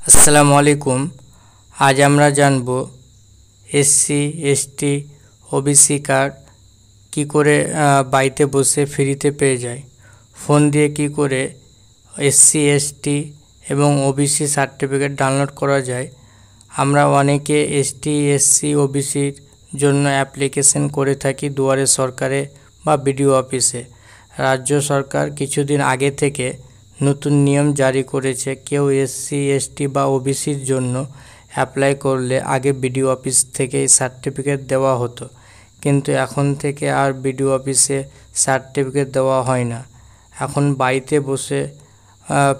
আসসালামু আলাইকুম। আজ আমরা জানব এসসি এসটি ওবিসি কার্ড কি করে বাড়িতে বসে ফ্রিতে পেয়ে যায়। ফোন দিয়ে কি করে এসসি এসটি এবং ওবিসি সার্টিফিকেট ডাউনলোড করা যায়। আমরা অনেকে এসটি এসসি ওবিসির জন্য অ্যাপ্লিকেশন করে থাকি দুয়ারে সরকারে বা বিডিও অফিসে। রাজ্য সরকার কিছুদিন আগে থেকে নতুন নিয়ম জারি করেছে। কেউ এসসি এসটি বা ওবিসির জন্য অ্যাপ্লাই করলে আগে বিডিও অফিস থেকে সার্টিফিকেট দেওয়া হতো, কিন্তু এখন থেকে আর বিডিও অফিসে সার্টিফিকেট দেওয়া হয় না। এখন বাড়িতে বসে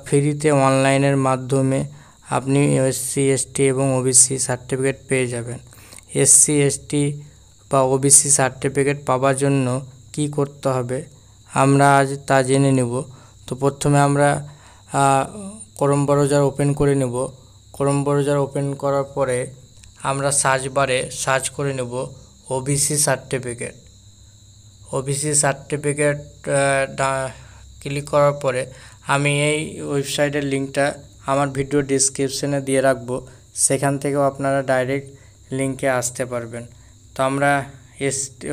ফ্রিতে অনলাইনের মাধ্যমে আপনি এসসি এসটি এবং ওবিসি সার্টিফিকেট পেয়ে যাবেন। এসসি এসটি বা ওবিসি সার্টিফিকেট পাওয়ার জন্য কি করতে হবে আমরা আজ তা জেনে নেব। তো প্রথমে আমরা ক্রোম ব্রাউজার ওপেন করে নেব। ক্রোম ব্রাউজার ওপেন করার পরে আমরা সার্চ বারে সার্চ করে নেব OBC certificate. OBC certificate click করার পরে আমি এই ওয়েবসাইটের লিঙ্কটা আমার ভিডিও ডেসক্রিপশনে দিয়ে রাখবো, সেখান থেকেও আপনারা ডাইরেক্ট লিঙ্কে আসতে পারবেন। তো আমরা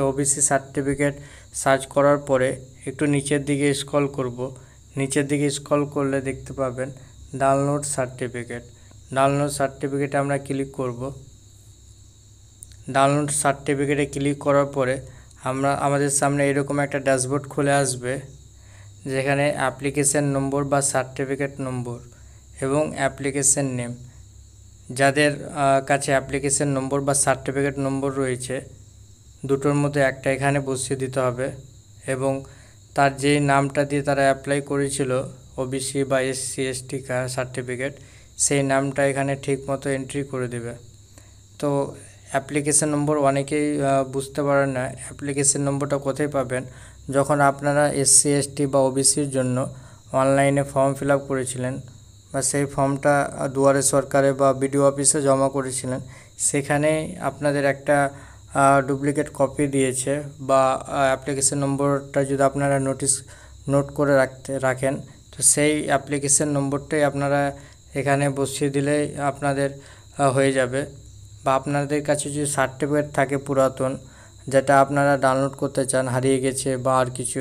ওবিসি সার্টিফিকেট সার্চ করার পরে একটু নিচের দিকে স্ক্রল করব। নিচের দিকে স্ক্রল করলে দেখতে পাবেন ডাউনলোড সার্টিফিকেট। ডাউনলোড সার্টিফিকেটে আমরা ক্লিক করব। ডাউনলোড সার্টিফিকেটে ক্লিক করার পরে আমাদের সামনে এরকম একটা ড্যাশবোর্ড খুলে আসবে, যেখানে অ্যাপ্লিকেশন নম্বর বা সার্টিফিকেট নম্বর এবং অ্যাপ্লিকেশন নেম, যাদের কাছে অ্যাপ্লিকেশন নম্বর বা সার্টিফিকেট নম্বর রয়েছে দুটোর মধ্যে একটা এখানে বসিয়ে দিতে হবে এবং তার যেই নামটা দিয়ে তারা অ্যাপ্লাই করেছিল ওবিসি বা এসসি এসটি সার্টিফিকেট, সেই নামটা এখানে ঠিকমতো এন্ট্রি করে দেবে। তো অ্যাপ্লিকেশন নম্বর অনেকেই বুঝতে পারেন না অ্যাপ্লিকেশন নম্বরটা কোথায় পাবেন। যখন আপনারা এসসি এসটি বা ওবিসির জন্য অনলাইনে ফর্ম ফিল আপ করেছিলেন বা সেই ফর্মটা দুয়ারে সরকারে বা বিডিও অফিসে জমা করেছিলেন, সেখানে আপনাদের একটা ডুপ্লিকেট কপি দিয়েছে বা অ্যাপ্লিকেশন নম্বরটা যদি আপনারা নোট করে রাখেন, তো সেই অ্যাপ্লিকেশন নম্বরটাই আপনারা এখানে বসিয়ে দিলেই আপনাদের হয়ে যাবে। বা আপনাদের কাছে যদি সার্টিফিকেট থাকে পুরাতন, যেটা আপনারা ডাউনলোড করতে চান, হারিয়ে গেছে বা আর কিছু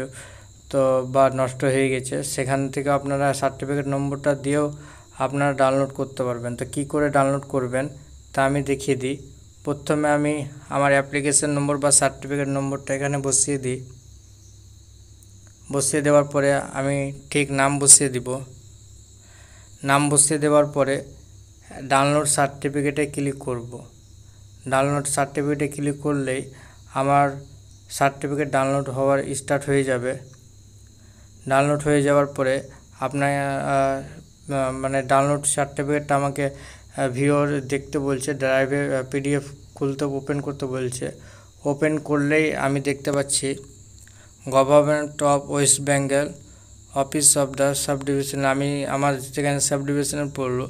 তো বা নষ্ট হয়ে গেছে, সেখান থেকে আপনারা সার্টিফিকেট নম্বরটা দিয়েও আপনারা ডাউনলোড করতে পারবেন। তো কী করে ডাউনলোড করবেন তা আমি দেখিয়ে দিই। প্রথমে আমি আমার অ্যাপ্লিকেশন নম্বর বা সার্টিফিকেট নম্বরটা এখানে বসিয়ে দিই। বসিয়ে দেওয়ার পরে আমি ঠিক নাম বসিয়ে দিব। নাম বসিয়ে দেওয়ার পরে ডাউনলোড সার্টিফিকেটে ক্লিক করব। ডাউনলোড সার্টিফিকেটে ক্লিক করলেই আমার সার্টিফিকেট ডাউনলোড হওয়ার স্টার্ট হয়ে যাবে। ডাউনলোড হয়ে যাওয়ার পরে আপনার ডাউনলোড সার্টিফিকেটটা আমাকে ভিউর দেখতে বলছে, ড্রাইভে পিডিএফ খুলতে ওপেন করতে বলছে। ওপেন করলেই আমি দেখতে পাচ্ছি government of West Bengal office of the sub division, আমি আমার যেখানে সাব ডিভিশনে পড়লো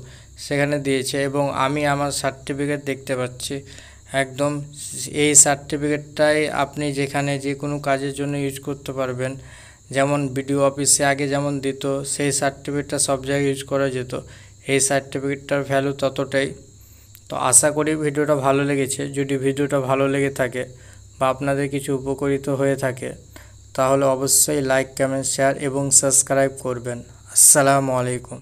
সেখানে দিয়েছে এবং আমি আমার সার্টিফিকেট দেখতে পাচ্ছি। একদম এই সার্টিফিকেটটাই আপনি যেখানে যে কোনো কাজের জন্য ইউজ করতে পারবেন। যেমন বিডিও অফিসে আগে যেমন দিত, সেই সার্টিফিকেটটা সব জায়গায় ইউজ করা যেত। এই সার্টিফিকেটটার ভ্যালু ততটাই। তো আশা করি ভিডিওটা ভালো লেগেছে। যদি ভিডিওটা ভালো লেগে থাকে বা আপনাদের কিছু উপকারিত হয়ে থাকে, তাহলে অবশ্যই লাইক, কমেন্ট, শেয়ার এবং সাবস্ক্রাইব করবেন। আসসালামু আলাইকুম।